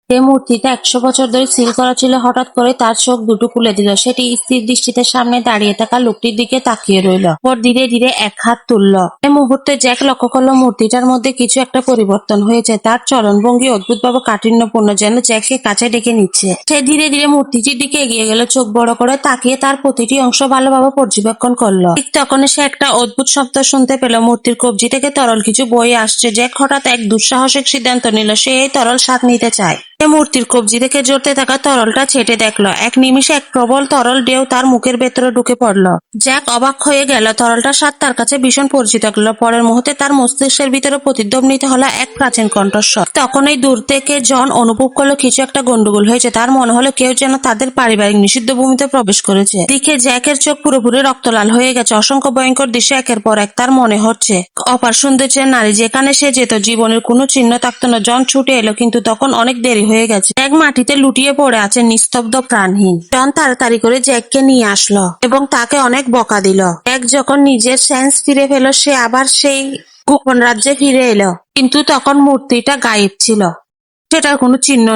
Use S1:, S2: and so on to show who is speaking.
S1: যে মূর্তিটা ১০০ বছর ধরে সিল করা ছিল হঠাৎ করে তার চোখ দুটো খুলে দিল। সেটি স্থির দৃষ্টিতে সামনে দাঁড়িয়ে থাকা লোকটির দিকে তাকিয়ে রইল। পর ধীরে ধীরে এক হাত তুলল। এই মুহূর্তে জ্যাক লক্ষ্য করলো মূর্তিটার মধ্যে কিছু একটা পরিবর্তন হয়েছে। তার চলনভঙ্গি অদ্ভুতভাবে কাঠিন্যপূর্ণ, যেন জ্যাককে কাছে ডেকে নিচ্ছে। সে ধীরে ধীরে মূর্তিটির দিকে এগিয়ে গেল, চোখ বড় করে তাকিয়ে তার প্রতিটি অংশ ভালোভাবে পর্যবেক্ষণ করলো। ঠিক তখনই সে একটা অদ্ভুত শব্দ শুনতে পেল। মূর্তির কবজি থেকে তরল কিছু বয়ে আসছে। জ্যাক হঠাৎ এক দুঃসাহসিক সিদ্ধান্ত নিল। সে এই তরল স্বাদ নিতে চায়। সে মূর্তির কবজি থেকে ঝরতে থাকা তরলটা ছেটে দেখলো। এক নিমিষে এক প্রবল তরল ঢেউ তার মুখের ভেতরে ঢুকে পড়লো। জ্যাক অবাক হয়ে গেল। তরলটার স্বাদ তার কাছে ভীষণ পরিচিত লাগলো। পরের মুহূর্তে তার মস্তিষ্কের ভিতরে প্রতিধ্বনিত হলো এক প্রাচীন কণ্ঠস্বর। তখনই দূর থেকে জন অনুভব করলো কিছু একটা গন্ডগোল হয়েছে। তার মনে হলো কেউ যেন তাদের পারিবারিক নিষিদ্ধ ভূমিতে প্রবেশ করেছে। দিকে জ্যাকের চোখ পুরোপুরি রক্তলাল হয়ে গেছে। অসংখ্য ভয়ঙ্কর দৃশ্য একের পর এক তার মনে হচ্ছে। অপার সৌন্দর্যের নারী, যেখানে সে যেত জীবনের কোনো চিহ্ন থাকতো না। জন ছুটে এলো, কিন্তু তখন অনেক দেরি হয়ে গেছে। জ্যাক মাটিতে লুটিয়ে পড়ে আছে, নিস্তব্ধ, প্রাণহীন। জন তাড়াতাড়ি করে জ্যাককে নিয়ে আসলো এবং তাকে অনেক বকা দিল। জ্যাক যখন নিজের সেন্স ফিরে পেল, সে আবার সেই গোপন রাজ্যে ফিরে এলো, কিন্তু তখন মূর্তিটা গায়েব ছিল। সেটার কোনো চিহ্ন